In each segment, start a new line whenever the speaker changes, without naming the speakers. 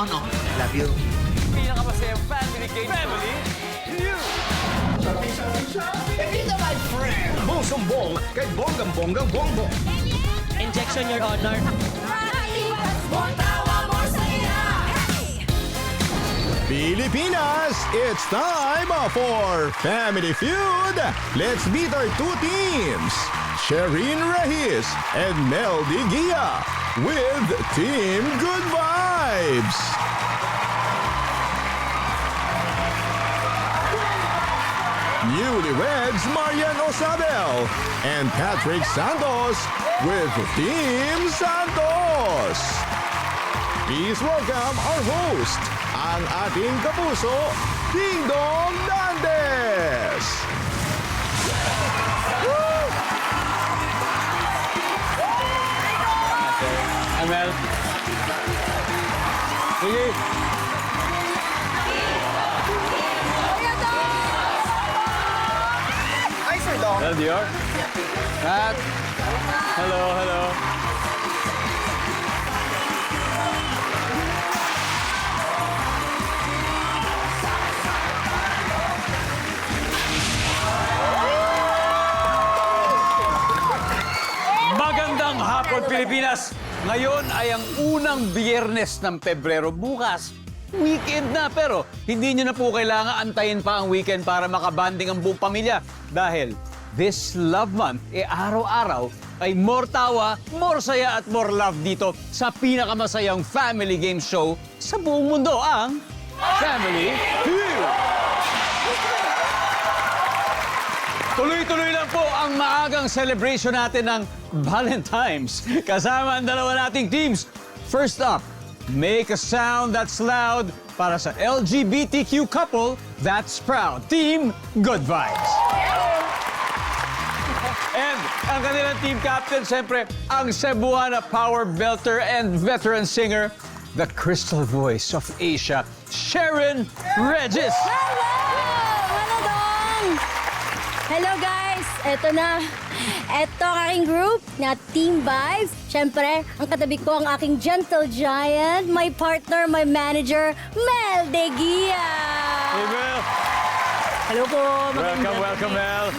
no, no. Love you.
Pinakamasayang family game. Family Feud!
Pepito, my friend! Bong-sumbong kay bonggang-bonggang bongbong.
Injection, Your Honor.
Pilipinas, it's time for Family Feud. Let's meet our two teams, Shireen Rahis and Mel Digia, with Team Good Vibes. Newlyweds Marian Osabel and Patrick Santos with Team Santos. Please welcome our host, ang ating kapuso, Ding Dong Dantes.
Amel. Sige.
Hi, Sir Dong.
Hello, Dior. Pat. Hello, hello. Magandang hapon, Pilipinas! Ngayon ay ang unang biyernes ng Pebrero. Bukas, weekend na. Pero hindi nyo na po kailangan antayin pa ang weekend para makabanding ang buong pamilya. Dahil this love month, araw-araw ay more tawa, more saya at more love dito sa pinakamasayang family game show sa buong mundo, ang Family Feud! Tuloy-tuloy lang po ang maagang celebration natin ng Valentine's. Kasama ang dalawa nating teams. First up, make a sound that's loud para sa LGBTQ couple that's proud. Team Good Vibes. And ang kanilang team captain, siyempre, ang Cebuana power belter and veteran singer, the crystal voice of Asia, Sharon Regis.
Hello guys! Eto na. Eto ang aking group na Team Vibes. Siyempre, ang katabi ko ang aking gentle giant, my partner, my manager, Mel Digia.
Hey, Mel.
Hello po.
Welcome, Mel.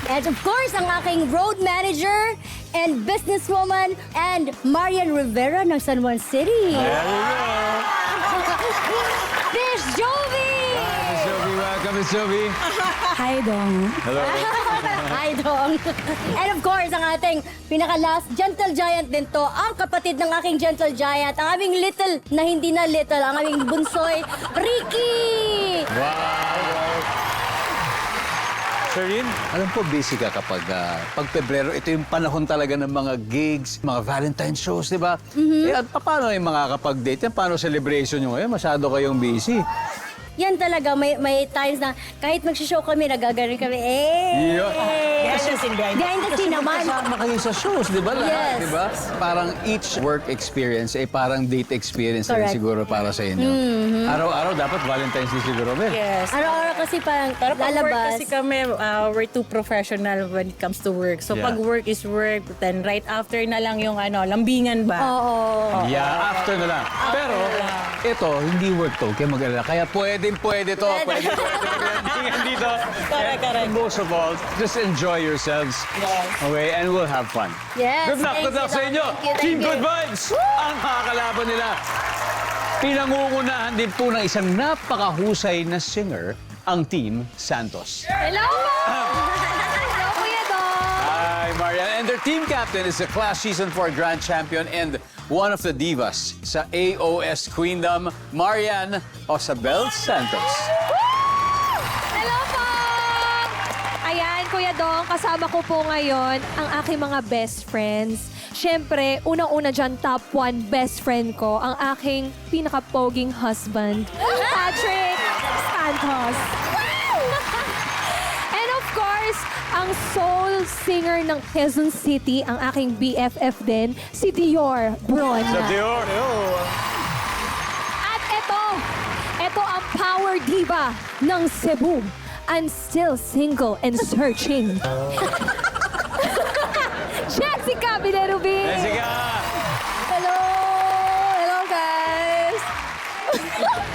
And of course, ang aking road manager and businesswoman and Marian Rivera ng San Juan City.
There you go.
Miss Jovi!
Miss Jovi, welcome, Miss Jovi.
Hi, Dong.
Hello.
Hi, Dong. And of course, ang ating pinaka-last gentle giant din to, ang kapatid ng aking gentle giant, ang aming little na hindi na little, ang aming bunsoy, Ricky!
Wow. Sherin, alam po, busy ka kapag pag Pebrero, ito yung panahon talaga ng mga gigs, mga Valentine shows, di ba? Eh, at paano yung mga kapag-date? Paano celebration nyo ngayon? Masyado kayong busy.
Yan talaga, may times na kahit magsishow kami, nagagaling kami,
Yeah.
Behind the scene naman.
Kasama kayo sa shows, di ba? Lahat,
Yes.
di ba? Parang each work experience ay parang date experience na rin
Correct.
siguro para sa inyo. Araw-araw dapat Valentine's Day siguro, Mel.
Yes.
Araw-araw kasi parang
Pero pag work
lalabas.
kasi kami, we're too professional when it comes to work. So
Yeah.
pag work is work, then right after na lang yung lambingan ba?
Oo.
Yeah, after na lang. Pero, ito, hindi work to. Kaya mag-alala. Kaya pwede to. Pwede dito.
Correct.
Most of all, just enjoy yourselves.
Yes.
Okay, and we'll have fun.
Yes,
Good luck,
thank
good luck
you,
sa inyo.
thank you, thank
Team
you.
Good Vibes, ang makakalaban nila. Pinangungunahan din po ng isang napakahusay na singer, ang Team Santos.
Hello po! Hello, Kuya Dong!
Hi, Marian. And their team captain is the Class Season 4 Grand Champion and one of the divas sa AOS Queendom, Marian Osabel Santos.
Hello po! Ayan, Kuya Dong, kasama ko po ngayon ang aking mga best friends. Siyempre, unang-una dyan, top 1 best friend ko, ang aking pinaka-poging husband, Patrick Santos. And of course, ang soul singer ng Quezon City, ang aking BFF din, si Dior Brona.
Sa Dior.
At ito ang power diva ng Cebu. I'm still single and searching. Jessica Bilerubin!
Jessica!
Hello! Hello, guys!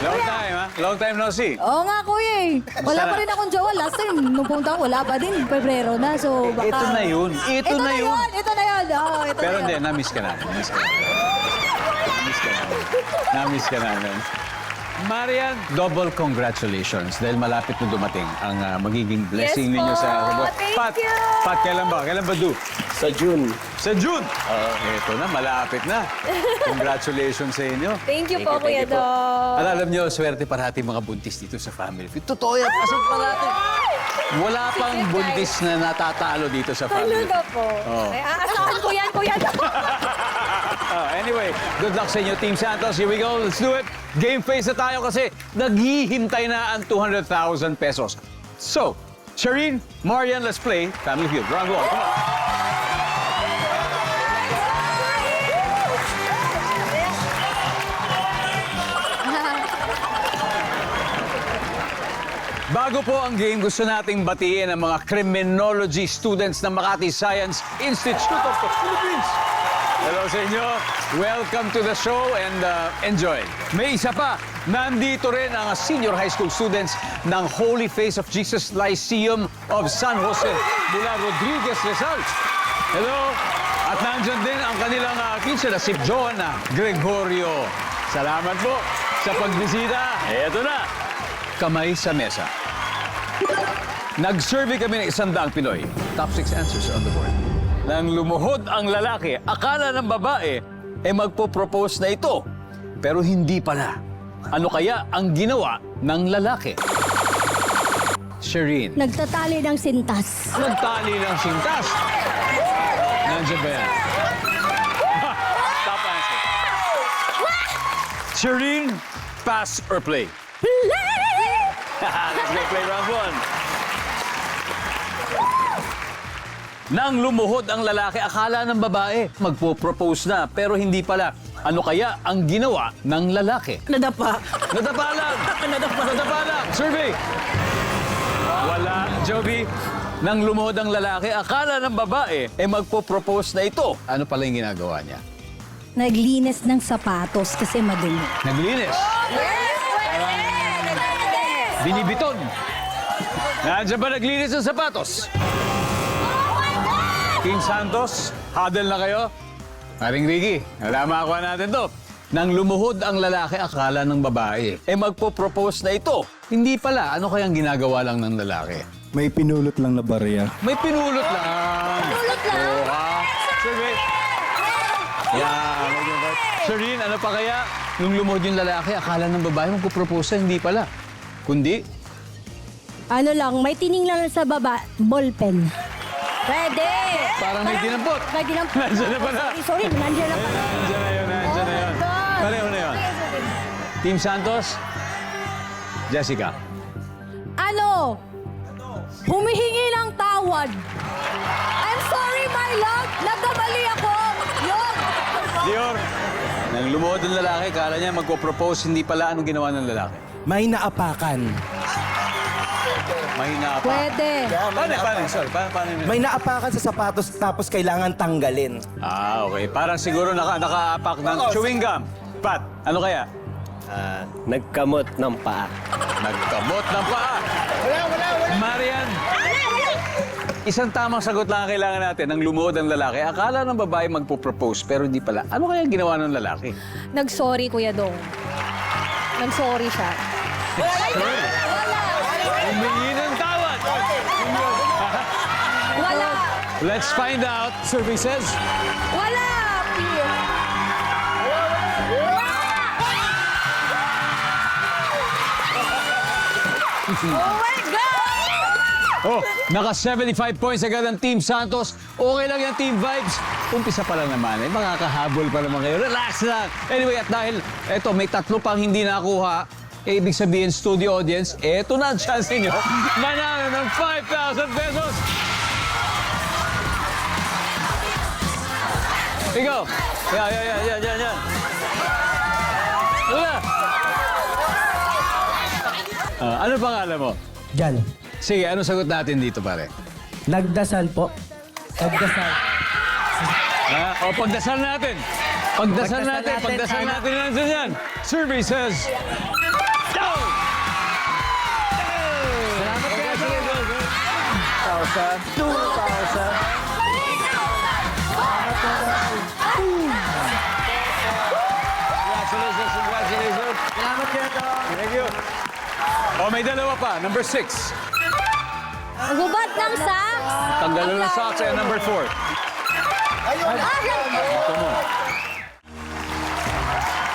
Long time, ha? Long time no see.
Oo nga, kuya eh. Wala
Sana.
pa rin akong jowa. Last time, nung pumunta ko, wala pa din. Pebrero na, so baka...
Ito na yun. Ito na yun.
Ito na yun. Oo, ito
Pero
na
hindi,
yun.
na-miss ka namin. Na-miss ka namin. Marian, double congratulations dahil malapit na dumating ang magiging blessing
Yes
ninyo
po.
sa
Thank you.
Pat, kailan ba? Kailan ba, Du?
Sa June.
Sa June! Ito na, malapit na. Congratulations sa inyo.
Thank you po, Kuya Dong.
At alam nyo, swerte parati mga buntis dito sa family. Totoo yan, kasi parati. Wala pang buntis na natatalo dito sa family.
Talaga po.
Oo.
Ay, aasahan ko yan, Kuya Dong.
Anyway, good luck sa inyo, Team Santos. Here we go. Let's do it. Game face na tayo kasi naghihintay na ang 200,000 pesos. So, Shireen, Marian, let's play Family Feud. Round one. Come on. Bago po ang game, gusto nating batiin ang mga criminology students ng Makati Science Institute of the Philippines. Hello sa inyo. Welcome to the show and enjoy. May isa pa, nandito rin ang senior high school students ng Holy Face of Jesus Lyceum of San Jose mula Rodriguez, Rizal. Hello. At nandyan din ang kanilang teacher na si John Gregorio. Salamat po sa pagbisita. Eto na. Kamay sa mesa. Nag-survey kami ng 100 Pinoy. Top 6 answers are on the board. Nang lumuhod ang lalaki, akala ng babae magpo-propose na ito. Pero hindi pala. Ano kaya ang ginawa ng lalaki? Shireen.
Nagtatali ng sintas.
Nagtali ng sintas. Nandiyan ba yan? Top answer. Shireen, pass or play? Let's go play round one. Nang lumuhod ang lalaki, akala ng babae magpo-propose na, pero hindi pala. Ano kaya ang ginawa ng lalaki?
Nadapa.
Nadapa lang! Nadapa lang! Survey! Wala, Joby. Nang lumuhod ang lalaki, akala ng babae magpo-propose na ito. Ano pala yung ginagawa niya?
Naglinis ng sapatos kasi madumi.
Naglinis. Binibiton. Nandiyan ba naglinis ng sapatos? Team Santos, huddle na kayo. Maring Ricky, nalamakuha natin to. Nang lumuhod ang lalaki, akala ng babae magpo-propose na ito. Hindi pala. Ano kayang ginagawa lang ng lalaki?
May pinulot lang na barya.
May pinulot lang.
Pinulot lang?
Oo, ha? Survey. Yeah, medyo right. Shireen, ano pa kaya? Nung lumuhod yung lalaki, akala ng babae magpo-propose na, hindi pala. Kundi,
Ano lang, may tining lang sa baba, ballpen. Pwede!
parang may dinampot.
May dinampot.
Nandiyan na pala.
Sorry, nandiyan na pala.
Nandiyan na yun, nandiyan na yun.
Oh my God.
Pareho na yun. Team Santos, Jessica.
Ano? Humihingi ng tawad. I'm sorry, my love. Nagkamali ako. Yun.
Dior, nang lumuhod ang lalaki, kala niya magpo-propose, hindi pala. Anong ginawa ng lalaki?
May naapakan.
Mahina pa.
Pwede.
Paano? Sorry, paano yun?
May naapakan sa sapatos tapos kailangan tanggalin.
Okay. Parang siguro nakaapak ng chewing gum. Pat, ano kaya?
Nagkamot ng paa.
Nagkamot ng paa. Wala. Marian. Isang tamang sagot lang ang kailangan natin. Nang lumuhod ang lalaki, akala ng babae magpo-propose, pero hindi pala. Ano kaya ginawa ng lalaki?
Nag-sorry, Kuya Dong. Nag-sorry siya.
Humingi ng tawad.
Wala.
Let's find out. Survey says,
Wala.
Oh my God!
oh, naka 75 points agad ang Team Santos. Okay lang yung Team Vibes. Umpisa pa lang naman. Makakahabol pa naman kayo. Relax lang. Anyway, at dahil eto, may tatlo pang hindi nakuha, ibig sabihin, studio audience, eto na ang chance ninyo. Manalo ng 5,000 pesos. Ikaw. Yan. Ano na? Ano pangalan mo?
Jan,
Sige, ano sagot natin dito, pare?
nagdasal po. Nagdasal.
Pagdasal natin. Pagdasal natin. Nandiyan yan. Survey says, Congratulations, congratulations.
Salamat kaya to.
Thank you. Oh, may dalawa pa. Number 6.
Gubat ng socks.
Tanggalan ng socks and number 4.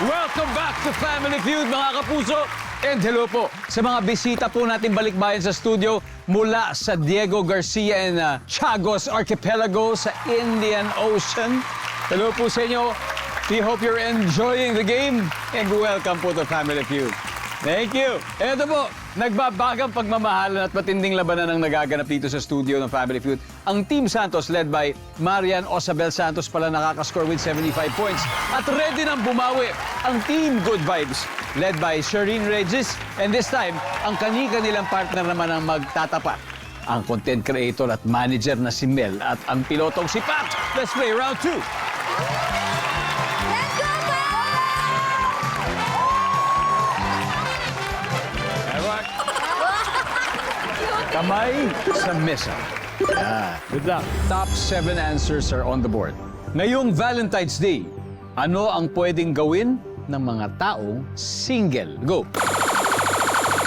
Welcome back to Family Feud, mga kapuso. And hello po sa mga bisita po natin balikbayan sa studio mula sa Diego Garcia and Chagos Archipelago sa Indian Ocean. Hello po sa inyo. We hope you're enjoying the game and welcome po to Family Feud. Thank you. Eto po, nagbabagang pagmamahalan at matinding labanan ang nagaganap dito sa studio ng Family Feud. Ang Team Santos led by Marian Osabel Santos pala nakakascore with 75 points. At ready nang bumawi ang Team Good Vibes led by Shireen Regis. And this time, ang kani-kanilang partner naman ang magtatapat. Ang content creator at manager na si Mel at ang pilotong si Pat. Let's play round 2.
Let's go,
Kamay sa mesa. Good luck. Top 7 answers are on the board. Ngayong Valentine's Day, ano ang pwedeng gawin ng mga taong single? Go.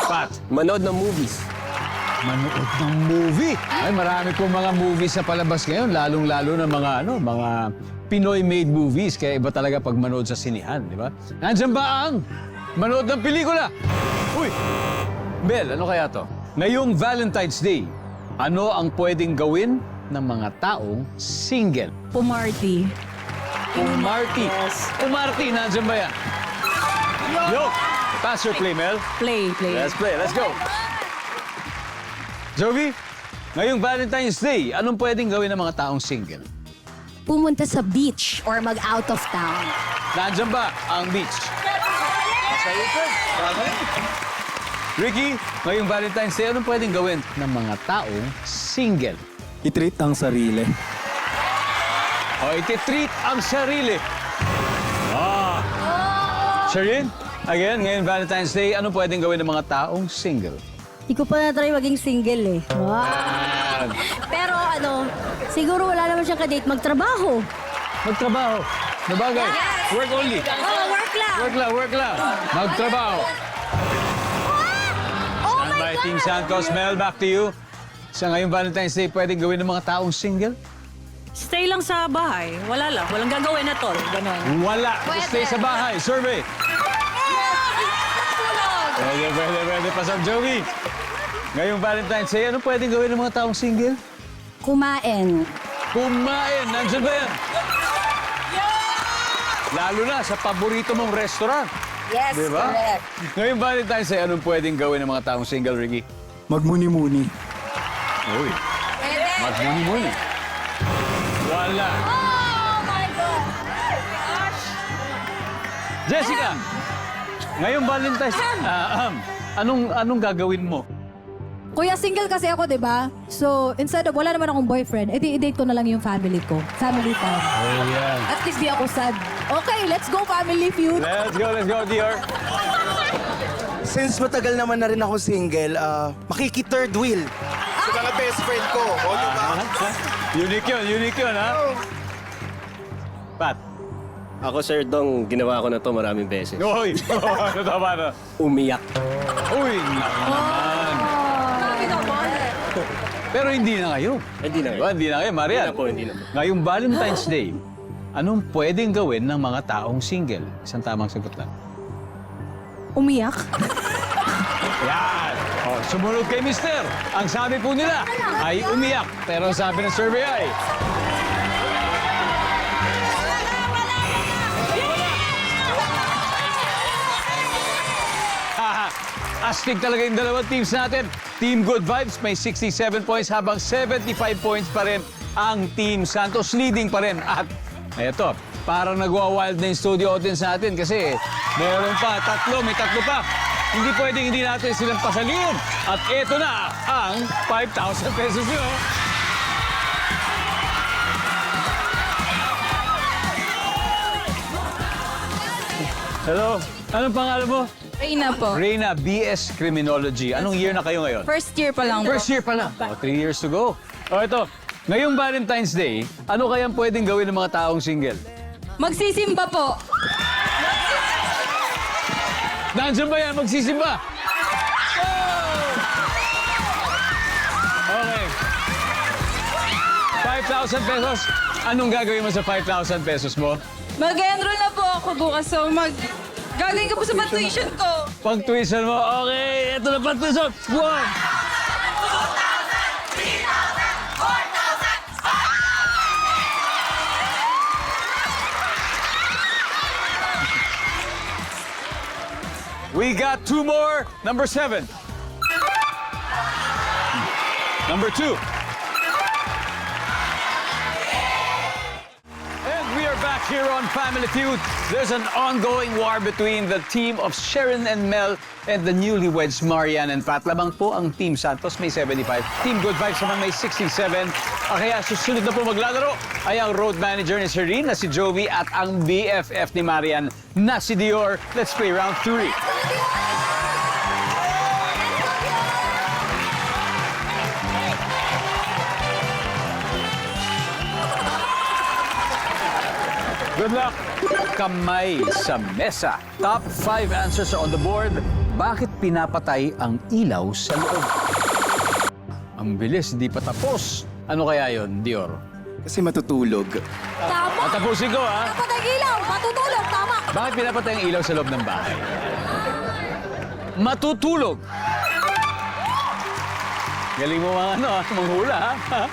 Pat.
Manood ng movies.
Manood ng movie. Ay, marami pong mga movies na palabas ngayon, lalong-lalo na mga Pinoy-made movies. Kaya iba talaga pag manood sa sinihan, di ba? Nandiyan ba ang manood ng pelikula? Uy! Bel, ano kaya to? Ngayong Valentine's Day, ano ang pwedeng gawin ng mga taong single?
Pumarty.
Umarty. Umarty, nandiyan ba yan? Yo! Pass or play, Mel?
Play.
Let's play. Let's go. Jovi, ngayong Valentine's Day, anong pwedeng gawin ng mga taong single?
Pumunta sa beach or mag-out of town.
Nandiyan ba ang beach? Masaya ka. Ricky, ngayong Valentine's Day, anong pwedeng gawin ng mga taong single?
I-treat ang sarili.
O iti-treat ang sarili. Shireen, again, ngayong Valentine's Day, anong pwedeng gawin ng mga taong single?
Hindi ko pa na-try maging single eh. Wow. Pero siguro wala naman siyang kadate, magtrabaho.
Magtrabaho. Nabagay. Work only.
Work lang.
Work lang. Magtrabaho.
Oh my
By
God!
Team Santos, Mel, back to you. Sa ngayong Valentine's Day, pwedeng gawin ng mga taong single?
Stay lang sa bahay. Wala lang. Walang gagawin at all. Ganon.
Wala. Stay sa bahay. Survey. Pwede. Pasok, Joey. Ngayong Valentine's Day, ano pwedeng gawin ng mga taong single?
Kumain.
Kumain. Nandiyan ba yan? Lalo na sa paborito mong restaurant.
Yes,
Diba?
correct.
Ngayong Valentine's Day, anong pwedeng gawin ng mga taong single, Ricky?
Magmuni-muni.
Uy. Magmuni-muni. Wala.
Oh my God!
Jessica, ngayong Valentine's, anong gagawin mo?
Kuya, single kasi ako, di ba? So, instead of wala naman akong boyfriend, edi i-date ko na lang yung family ko. Family time.
Oh, yan.
At least di ako sad. Okay, let's go Family Feud.
Let's go, Dior.
Since matagal naman na rin ako single, makiki-third wheel sa mga best friend ko. O, diba?
Unique yun, ha? Pat.
Ako, Sir Dong, ginawa ko na to maraming beses.
Uy! Ano tama na?
Umiyak.
Uy, naman. Pero hindi na ngayon.
Hindi na
Diba? Hindi na ngayon, Marian.
Hindi na po.
Ngayong Valentine's Day, anong pwedeng gawin ng mga taong single? Isang tamang sagot lang.
Umiyak.
Yan! O, sumunod kay Mister. Ang sabi po nila ay umiyak. Pero ang sabi ng survey ay... Astig talaga yung dalawang teams natin. Team Good Vibes may 67 points habang 75 points pa rin ang Team Santos. Leading pa rin. At eto, parang nagwa-wild na yung studio audience natin kasi meron pa, may tatlo pa. Hindi pwedeng hindi natin silang pasalin. At eto na ang 5,000 pesos nyo. Hello. Anong pangalan mo?
Reyna po.
Reyna, BS Criminology. Anong year na kayo ngayon?
First year pa lang
First year pa lang. 3 years to go. O ito, ngayong Valentine's Day, ano kayang pwedeng gawin ng mga taong single?
Magsisimba po.
Nandiyan ba yan? Magsisimba? Okay. 5,000 pesos. Anong gagawin mo sa 5,000 pesos mo?
Mag-enroll na po ako bukas. So gagawin ko po sa tuition ko.
Pag-tuition mo, okay. Ito na pag-tuition. 1. We got 2 more. Number 7. Number 2. And we are back here on Family Feud. There's an ongoing war between the team of Sharon and Mel and the newlyweds Marian and Pat. Lamang po ang Team Santos may 75. Team Good Vibes naman may 67. Kaya susunod na po maglalaro ay ang road manager ni Serene na si Joey at ang BFF ni Marian na si Dior. Let's play round 3. Good luck! Kamay sa mesa. Top 5 answers are on the board. Bakit pinapatay ang ilaw sa loob? Ang bilis, di pa tapos. Ano kaya yon, Dior?
Kasi matutulog.
Tama.
Tapusin ko, ha?
Kapag ilaw, matutulog. Tama.
Bakit pinapatay ang ilaw sa loob ng bahay? Matutulog. Galing mo manghula, ha?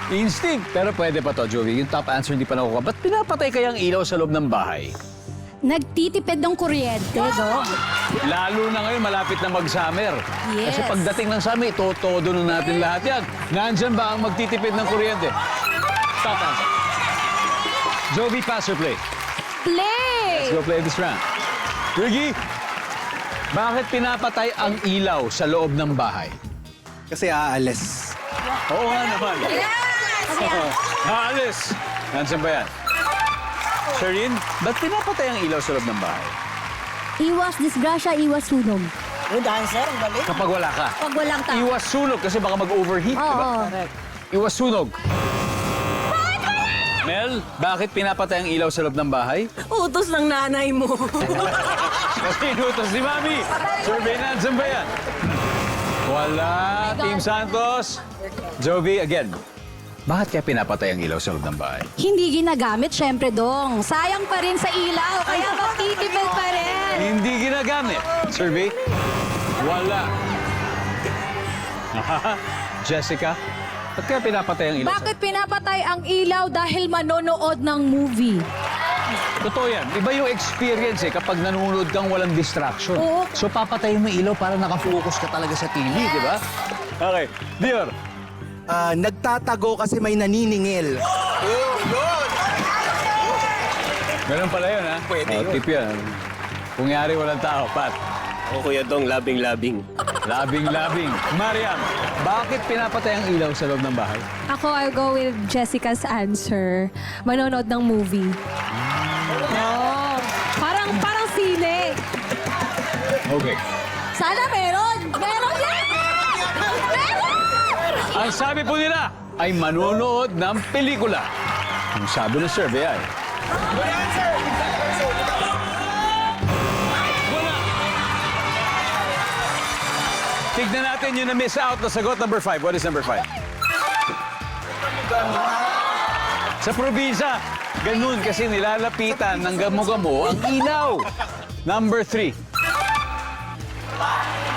Instinct. Pero pwede pa to, Joey. Yung top answer hindi pa nakukuha. Ba't pinapatay kaya ang ilaw sa loob ng bahay?
Nagtitipid ng kuryente, no?
Lalo na ngayon, malapit na mag-summer.
Yes.
Kasi pagdating ng summer, itotodo na natin lahat yan. Nandyan ba ang magtitipid ng kuryente? Top answer. Joey, pass or play?
Play!
Let's go play this round. Ricky, bakit pinapatay ang ilaw sa loob ng bahay?
Kasi aalis.
Oo nga naman. Alis! Nandiyan ba yan? Shereen, ba't pinapatay ang ilaw sa loob ng bahay?
Iwas disgrasya, iwas sunog.
Kapag wala ka.
Pag walang tao.
Iwas sunog kasi baka mag-overheat, di ba?
Oo.
Iwas sunog. Mel, bakit pinapatay ang ilaw sa loob ng bahay?
Utos ng nanay mo.
Kasi inutos ni Mami. Survey na, dyan ba yan? Wala. Team Santos. Jovi, again. Bakit kaya pinapatay ang ilaw sa loob ng bahay?
Hindi ginagamit, syempre, Dong. Sayang pa rin sa ilaw, kaya magtitipid pa rin.
Hindi ginagamit. Survey? Wala. Jessica, ba't kaya pinapatay ang ilaw?
Bakit pinapatay ang ilaw dahil manonood ng movie?
Totoo yan. Iba yung experience kapag nanonood kang walang distraction.
Oo.
So papatayin mo yung ilaw para nakafocus ka talaga sa TV, di ba? Okay. Dior.
Nagtatago kasi may naniningil.
Meron pala yun, ha?
Pwede yun.
Tip yan. Kung yari walang tao, Pat.
O Kuya Dong, labing-labing.
Labing-labing. Mariam, bakit pinapatay ang ilaw sa loob ng bahay?
Ako, I'll go with Jessica's answer. Manonood ng movie. Oh, parang sine.
Okay.
Sana meron! Meron yan! Meron!
Ang sabi po nila ay manonood ng pelikula. Ang sabi ng survey ay... Wala! Tignan natin yung na-miss out na sagot. Number 5. What is number 5? Sa probinsya, ganun kasi nilalapitan ng gamo-gamo ang ilaw. Number 3.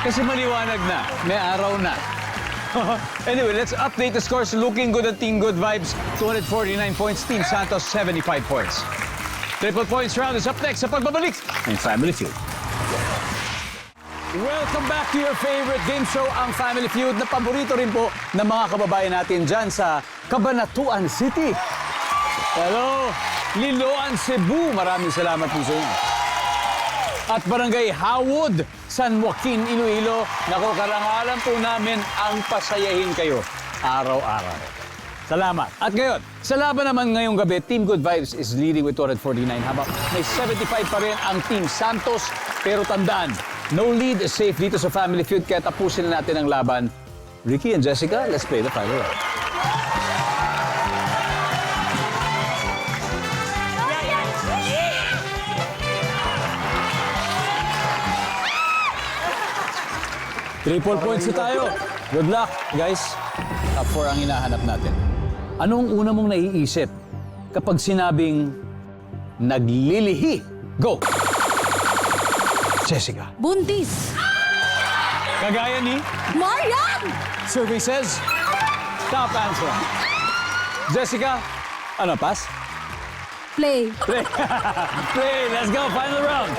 Kasi maliwanag na, may araw na. Anyway, let's update the scores. Looking good at Team Good Vibes. 249 points. Team Santos, 75 points. Triple points round is up next sa pagbabalik ng Family Feud. Welcome back to your favorite game show, ang Family Feud, na paborito rin po ng mga kababayan natin dyan sa Cabanatuan City. Hello, Liloan, Cebu. Maraming salamat po sa inyo. At Barangay Howard, San Joaquin, Iloilo. Naku, karangalan po namin ang pasayahin kayo araw-araw. Salamat. At ngayon, sa laban naman ngayong gabi, Team Good Vibes is leading with 249 habang may 75 pa rin ang Team Santos. Pero tandaan, no lead is safe dito sa Family Feud kaya tapusin na natin ang laban. Ricky and Jessica, let's play the final round. Triple points na tayo. Good luck, guys. Top 4 ang hinahanap natin. Anong una mong naiisip kapag sinabing naglilihi? Go! Jessica.
Buntis.
Kagaya ni
Marian!
survey says, top answer. Jessica, ano, pass?
Play.
Play. Play. Let's go. Final round.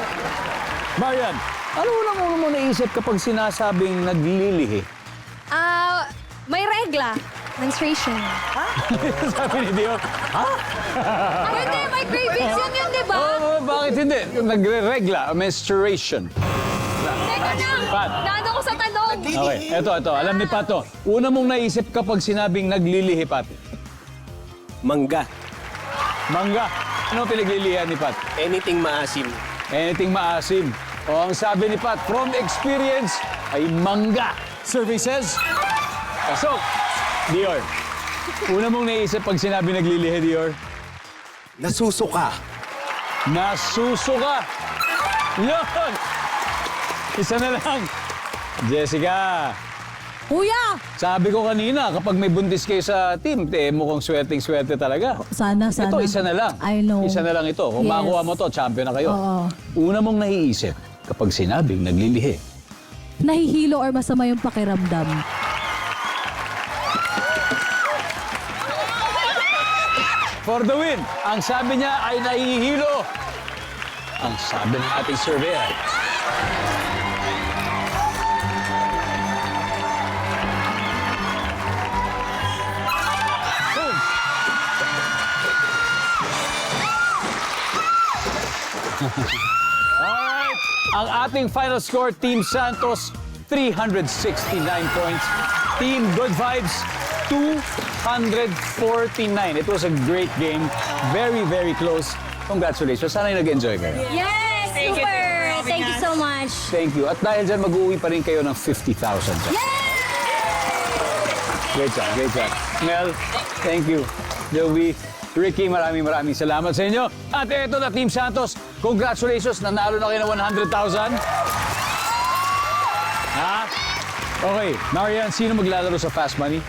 Marian, ano unang una mo naisip kapag sinasabing naglilihi?
May regla. Menstruation.
Sabi ni Dio, ha?
Hindi, may cravings yun, di ba?
Oh, bakit hindi? Nagre-regla, menstruation.
Teka lang.
Pat.
Naano ko sa tanong.
Okay, eto. Alam ni Pat to. Una mong naisip kapag sinabing naglilihi, Pat?
Mangga.
Mangga. Ano pinaglilihan ni Pat?
Anything maasim.
Anything maasim. O ang sabi ni Pat, from experience, ay mangga. Survey says, pasok. Dior. Una mong naisip pag sinabi naglilihi, Dior?
Nasusuka.
Nasusuka. Yun! Isa na lang. Jessica,
Kuya!
sabi ko kanina, kapag may buntis kayo sa team, mukhang swerteng-swerte talaga.
Sana.
Ito, isa na lang.
I know.
Isa na lang ito. Kung
Yes.
makuha mo to, champion na kayo.
Oo.
Una mong naiisip kapag sinabing naglilihi.
Nahihilo or masama yung pakiramdam.
For the win, ang sabi niya ay nahihilo. Ang sabi ng ating survey ay... Boom! Alright, ang ating final score, Team Santos, 369 points. Team Good Vibes, 249. It was a great game. Very, very close. Congratulations. Sana yung nag-enjoy kayo.
Yes, super! Thank you so much.
Thank you. At dahil dyan, mag-uwi pa rin kayo ng 50,000. Great job, great job. Mel, thank you. Joey, Ricky, maraming salamat sa inyo. At eto na, Team Santos, congratulations. Nanalo na kayo ng 100,000. Ha? Okay, Marian, sino maglalaro sa Fast Money?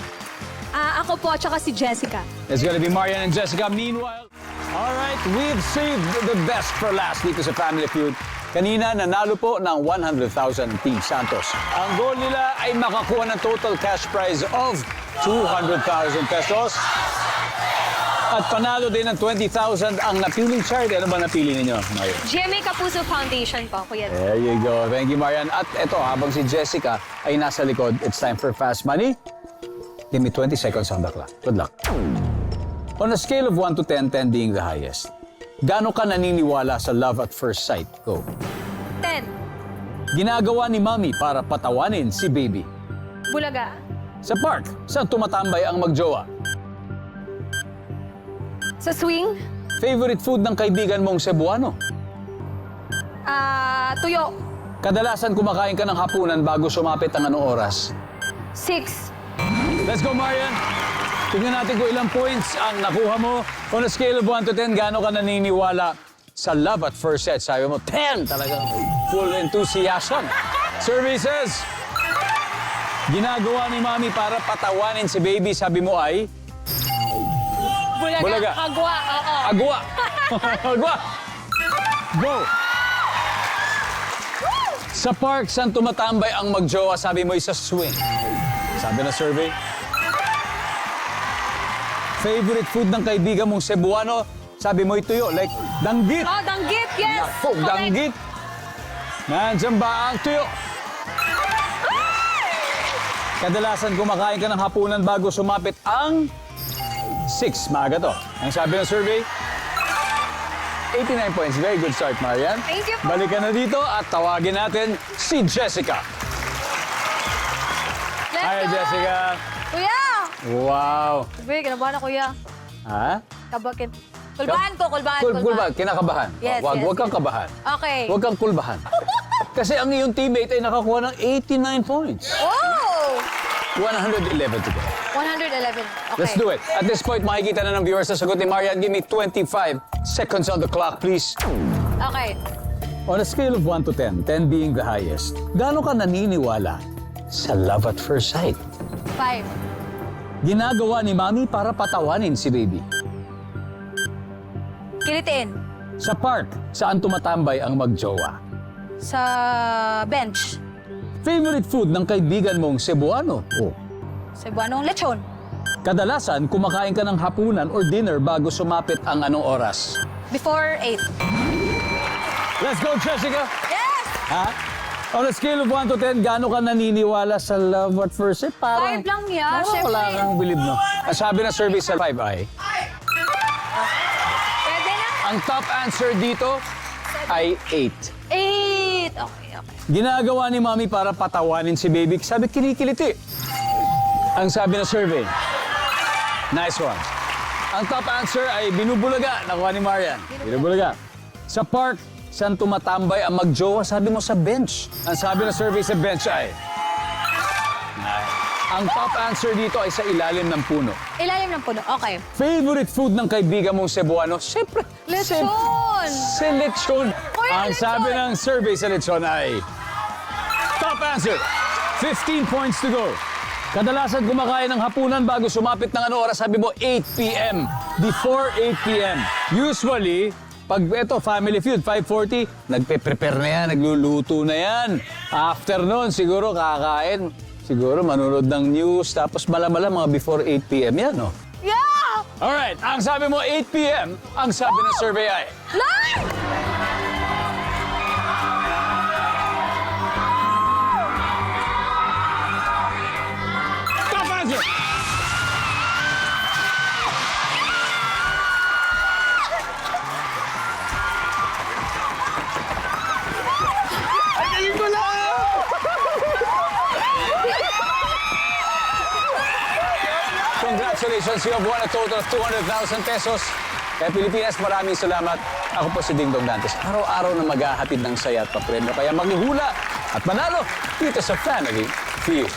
Ako po, at saka si Jessica.
It's gonna be Marian and Jessica. Meanwhile, all right, we've saved the best for last dito sa Family Feud. Kanina, nanalo po ng 100,000 Team Santos. Ang goal nila ay makakuha ng total cash prize of 200,000 pesos. At panalo din ng 20,000 ang napiling charity. Ano ba napili ninyo, Marian?
GMA Kapuso Foundation po, Kuya.
There you go. Thank you, Marian. At eto, habang si Jessica ay nasa likod, it's time for Fast Money. Give me 20 seconds on the clock. Good luck. On a scale of 1 to 10, 10 being the highest, gaano ka naniniwala sa love at first sight? Go.
10.
Ginagawa ni Mami para patawanin si Baby.
Bulaga.
Sa park, saan tumatambay ang magjowa?
Sa swing.
Favorite food ng kaibigan mong Cebuano?
Tuyo.
Kadalasan kumakain ka ng hapunan bago sumapit ang anong oras?
6.
Let's go, Marian! Tingnan natin kung ilang points ang nakuha mo. On a scale of 1 to 10, gaano ka naniniwala sa love at first sight? Sabi mo, 10! Talagang full enthusiasm. Survey says, ginagawa ni Mami para patawanin si Baby. Sabi mo ay... Bulaga.
Agwa. Oo.
Agwa. Agwa. Go. Sa park, saan tumatambay ang magjowa? Sabi mo ay sa swing. Sabi na survey. Favorite food ng kaibigan mong Cebuano? Sabi mo tuyo, like danggit.
Oh, danggit, yes.
Naku, danggit. Nandiyan ba ang tuyo? Kadalasan kumakain ka ng hapunan bago sumapit ang 6. Maaga to. Ang sabi ng survey, 89 points. Very good start, Marian.
Thank you po.
Balikan na dito at tawagin natin si Jessica.
Let's
Hi,
go.
Jessica.
Kuya.
Wow.
Uy, kinabahan na kuya.
Ha?
Kabakit. Kulbahan ko, kulbahan.
Kulbahan, kinakabahan.
Yes,
Wag,
yes,
wag kang
yes.
kabahan.
Okay.
Huwag kang kulbahan. Kasi ang iyong teammate ay nakakuha ng 89 points.
Oh!
111 to go.
111. Okay.
Let's do it. At this point, makikita na ng viewers na sagot ni Marian. Give me 25 seconds on the clock, please.
Okay.
On a scale of 1 to 10, 10 being the highest, gaano ka naniniwala sa love at first sight?
5.
Ginagawa ni Mami para patawanin si Baby.
Kilitiin.
Sa park, saan tumatambay ang magjowa?
Sa bench.
Favorite food ng kaibigan mong Cebuano? Oh.
Cebuanong lechon.
Kadalasan, kumakain ka ng hapunan or dinner bago sumapit ang anong oras?
Before 8.
Let's go, Jessica!
Yes!
Ha? On a scale of 1 to 10, gaano ka naniniwala sa love at first sight? Parang
5 lang yan,
parang
syempre.
wala kang bilib, no? Ang sabi ng survey sa 5 ay,
Pwede na?
ang top answer dito ay 8.
8. Okay, okay.
Ginagawa ni Mami para patawanin si Baby. Sabi, kinikiliti. Ang sabi ng survey. Nice one. Ang top answer ay binubulaga. Nakuha ni Marian. Binubulaga. Sa park, saan tumatambay ang magjowa? Sabi mo sa bench. Ang sabi ng survey sa bench ay... Nice. Ang top answer dito ay sa ilalim ng puno.
Ilalim ng puno. Okay.
Favorite food ng kaibigan mong Cebuano? Siyempre.
Lechon!
Si lechon.
Uy,
Ang
lechon!
sabi ng survey sa lechon ay... Top answer. 15 points to go. Kadalasan kumakain ng hapunan bago sumapit ng ano oras. Sabi mo, 8 p.m. Before 8 p.m. Usually, pag ito, Family Feud, 5:40, nagpe-prepare na yan, nagluluto na yan. After nun, siguro kakain. Siguro manunod ng news, tapos mala-mala mga before 8 p.m. yan, no?
Yeah!
Alright, ang sabi mo 8 p.m., ang sabi ng survey ay...
Live!
Top answer! Congratulations, you have won a total of 200,000 pesos. Kaya Pilipinas, maraming salamat. Ako po si Ding Dong Dantes. Araw-araw na maghahatid ng saya at papremyo. Kaya maghihula at manalo dito sa Family Feud.